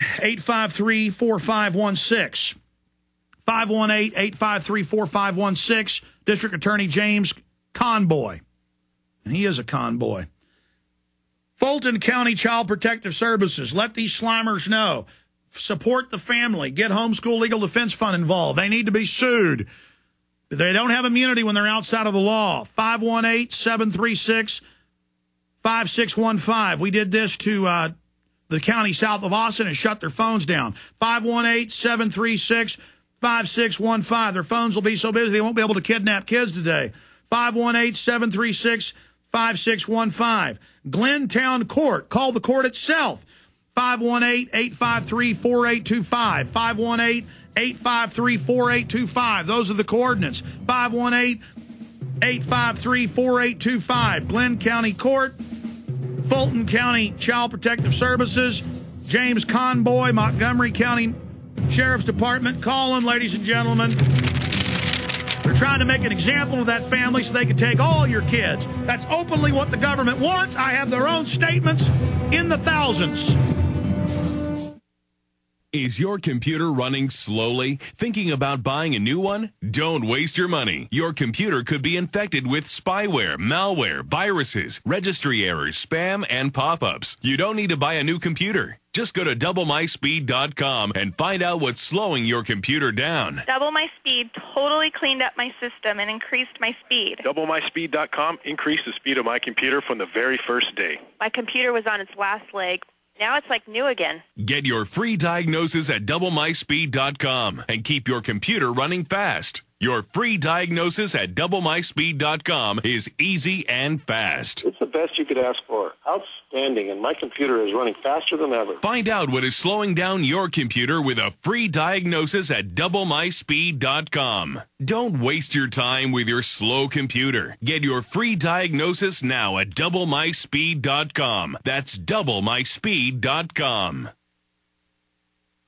853-4516. 518-853-4516. District Attorney James Conboy. And he is a conboy. Fulton County Child Protective Services. Let these slimers know. Support the family. Get Homeschool Legal Defense Fund involved. They need to be sued. They don't have immunity when they're outside of the law. 518-736-5615. We did this to the county south of Austin and shut their phones down. 518-736-5615. Their phones will be so busy they won't be able to kidnap kids today. 518-736-5615. Glentown Court. Call the court itself. 518-853-4825. 518-853-4825. Those are the coordinates. 518-853-4825. Glenn County Court, Fulton County Child Protective Services, James Conboy, Montgomery County Sheriff's Department. Call them, ladies and gentlemen. They're trying to make an example of that family so they can take all your kids. That's openly what the government wants. I have their own statements in the thousands. Is your computer running slowly? Thinking about buying a new one? Don't waste your money. Your computer could be infected with spyware, malware, viruses, registry errors, spam, and pop-ups. You don't need to buy a new computer. Just go to doublemyspeed.com and find out what's slowing your computer down. Double My Speed totally cleaned up my system and increased my speed. Doublemyspeed.com increased the speed of my computer from the very first day. My computer was on its last leg. Now it's like new again. Get your free diagnosis at doublemyspeed.com and keep your computer running fast. Your free diagnosis at doublemyspeed.com is easy and fast. It's the best you could ask for. Outstanding, and my computer is running faster than ever. Find out what is slowing down your computer with a free diagnosis at doublemyspeed.com. Don't waste your time with your slow computer. Get your free diagnosis now at doublemyspeed.com. That's doublemyspeed.com.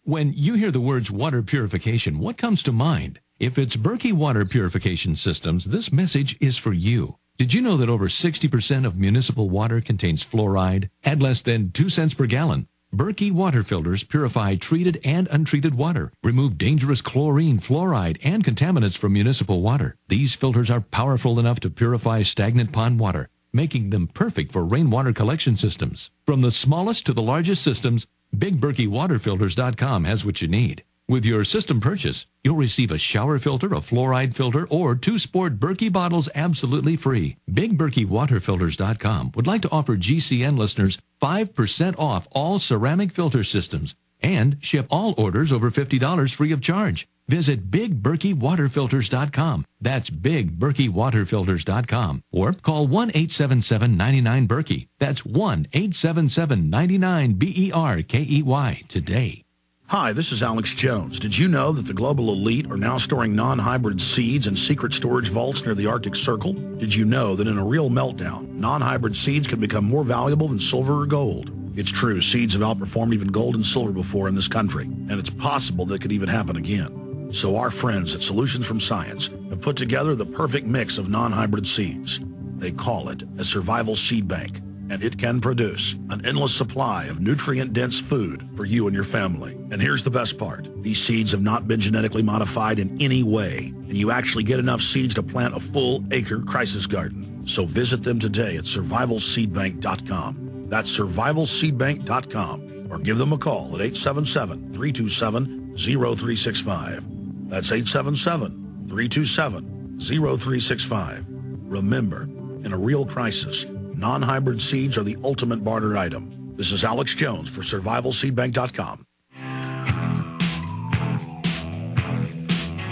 When you hear the words water purification, what comes to mind? If it's Berkey Water Purification Systems, this message is for you. Did you know that over 60% of municipal water contains fluoride at less than 2 cents per gallon? Berkey water filters purify treated and untreated water, remove dangerous chlorine, fluoride, and contaminants from municipal water. These filters are powerful enough to purify stagnant pond water, making them perfect for rainwater collection systems. From the smallest to the largest systems, BigBerkeyWaterFilters.com has what you need. With your system purchase, you'll receive a shower filter, a fluoride filter, or 2 sport Berkey bottles absolutely free. BigBerkeyWaterFilters.com would like to offer GCN listeners 5% off all ceramic filter systems and ship all orders over $50 free of charge. Visit BigBerkeyWaterFilters.com. That's BigBerkeyWaterFilters.com. Or call 1-877-99-BERKEY. That's 1-877-99-BERKEY today. Hi, this is Alex Jones. Did you know that the global elite are now storing non-hybrid seeds in secret storage vaults near the Arctic Circle? Did you know that in a real meltdown, non-hybrid seeds can become more valuable than silver or gold? It's true, seeds have outperformed even gold and silver before in this country, and it's possible that could even happen again. So our friends at Solutions from Science have put together the perfect mix of non-hybrid seeds. They call it a survival seed bank, and it can produce an endless supply of nutrient-dense food for you and your family. And here's the best part. These seeds have not been genetically modified in any way, and you actually get enough seeds to plant a full-acre crisis garden. So visit them today at survivalseedbank.com. That's survivalseedbank.com, or give them a call at 877-327-0365. That's 877-327-0365. Remember, in a real crisis, non-hybrid seeds are the ultimate barter item. This is Alex Jones for survivalseedbank.com.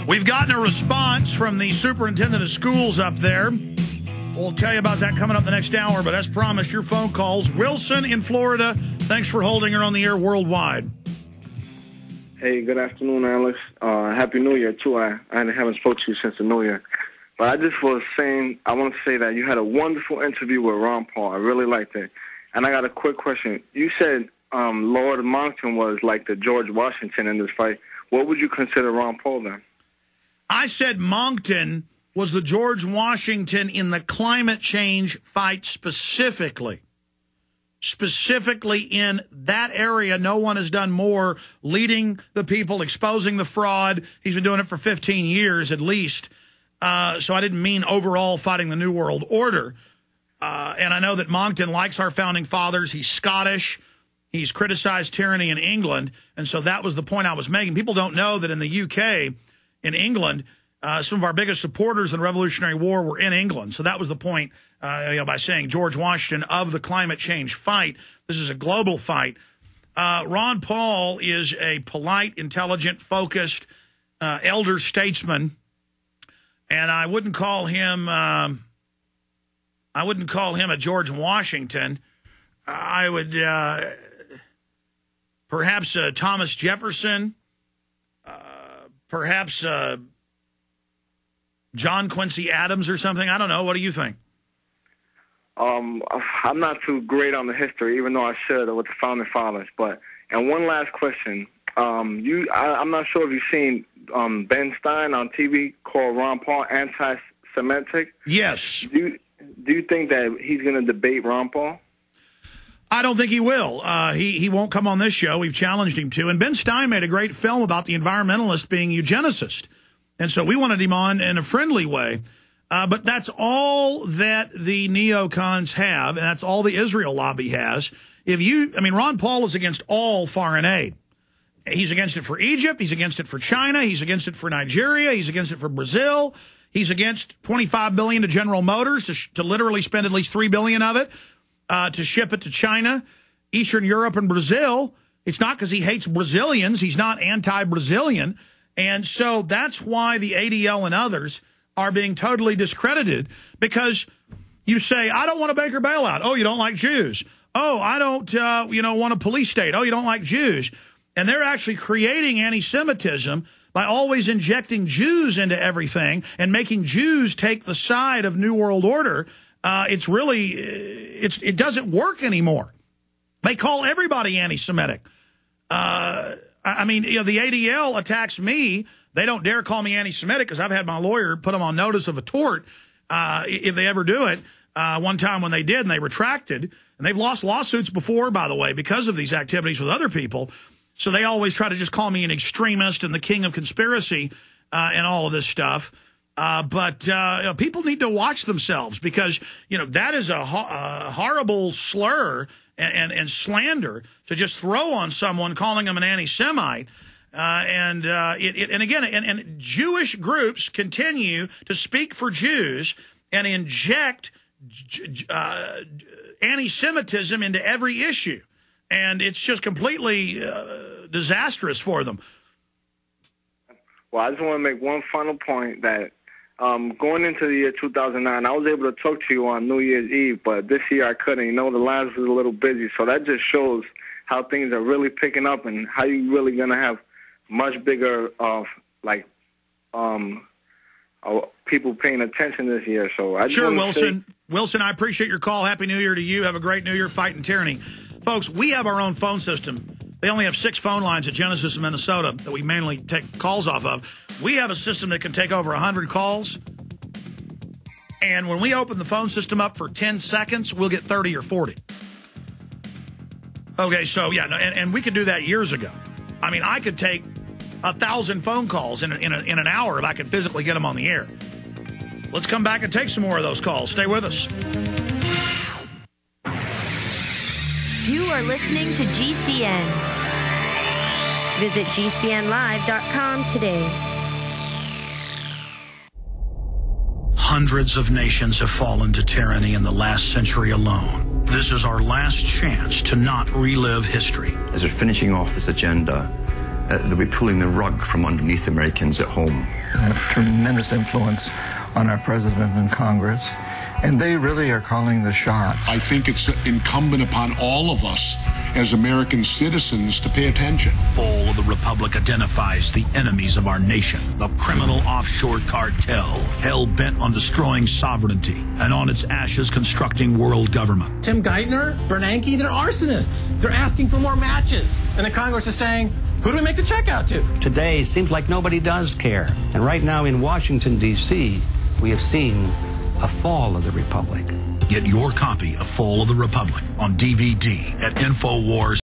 We've gotten a response from the superintendent of schools up there. We'll tell you about that coming up the next hour, but as promised, your phone calls. Wilson in Florida, thanks for holding her on the air worldwide. Hey, good afternoon, Alex. Happy New Year, too. I haven't spoken to you since the New Year. But I just was saying, I want to say that you had a wonderful interview with Ron Paul. I really liked it. And I got a quick question. You said Lord Moncton was like the George Washington in this fight. What would you consider Ron Paul then? I said Moncton was the George Washington in the climate change fight specifically. specifically in that area, no one has done more leading the people, exposing the fraud. He's been doing it for 15 years at least. So I didn't mean overall fighting the New World Order. And I know that Moncton likes our founding fathers. He's Scottish. He's criticized tyranny in England. And so that was the point I was making. People don't know that in the UK, in England, some of our biggest supporters in the Revolutionary War were in England. So that was the point by saying George Washington of the climate change fight. This is a global fight. Ron Paul is a polite, intelligent, focused elder statesman. And I wouldn't call him a George Washington. I would perhaps Thomas Jefferson, perhaps John Quincy Adams or something. I don't know. What do you think? I'm not too great on the history, even though I should with the founding fathers. And one last question. I'm not sure if you've seen Ben Stein on TV called Ron Paul anti-Semitic. Yes. Do you think that he's going to debate Ron Paul? I don't think he will. He won't come on this show. We've challenged him to. And Ben Stein made a great film about the environmentalist being eugenicist. And so we wanted him on in a friendly way. But that's all that the neocons have, and that's all the Israel lobby has. Ron Paul is against all foreign aid. He's against it for Egypt. He's against it for China. He's against it for Nigeria. He's against it for Brazil. He's against $25 billion to General Motors to literally spend at least $3 billion of it to ship it to China, Eastern Europe, and Brazil. It's not because he hates Brazilians. He's not anti-Brazilian. And so that's why the ADL and others are being totally discredited, because you say, I don't want a Baker bailout. Oh, you don't like Jews. Oh, I don't, want a police state. Oh, you don't like Jews. And they're actually creating anti-Semitism by always injecting Jews into everything and making Jews take the side of New World Order. It doesn't work anymore. They call everybody anti-Semitic. The ADL attacks me. They don't dare call me anti-Semitic because I've had my lawyer put them on notice of a tort if they ever do it. One time when they did and they retracted, and they've lost lawsuits before, by the way, because of these activities with other people. So they always try to just call me an extremist and the king of conspiracy and all of this stuff. But people need to watch themselves, because, that is a horrible slur and slander to just throw on someone, calling them an anti-Semite. And Jewish groups continue to speak for Jews and inject anti-Semitism into every issue. And it's just completely disastrous for them. Well, I just want to make one final point that going into the year 2009, I was able to talk to you on New Year's Eve, but this year I couldn't. The lines was a little busy. So that just shows how things are really picking up and how you're really going to have much bigger people paying attention this year. So I sure, Wilson, I appreciate your call. Happy New Year to you. Have a great New Year fighting tyranny. Folks, we have our own phone system. They only have 6 phone lines at Genesis in Minnesota that we mainly take calls off of. We have a system that can take over 100 calls. And when we open the phone system up for 10 seconds, we'll get 30 or 40. Okay, so, and we could do that years ago. I could take 1,000 phone calls in an hour if I could physically get them on the air. Let's come back and take some more of those calls. Stay with us. You are listening to GCN. Visit GCNlive.com today. Hundreds of nations have fallen to tyranny in the last century alone. This is our last chance to not relive history. As we're finishing off this agenda, they'll be pulling the rug from underneath Americans at home. They have tremendous influence on our president and Congress, and they really are calling the shots. I think it's incumbent upon all of us as American citizens to pay attention. Fall of the Republic identifies the enemies of our nation, the criminal offshore cartel, hell-bent on destroying sovereignty, and on its ashes constructing world government. Tim Geithner, Bernanke, they're arsonists. They're asking for more matches. And the Congress is saying, who do we make the check out to? Today seems like nobody does care. And right now in Washington, D.C., we have seen A Fall of the Republic. Get your copy of Fall of the Republic on DVD at InfoWars.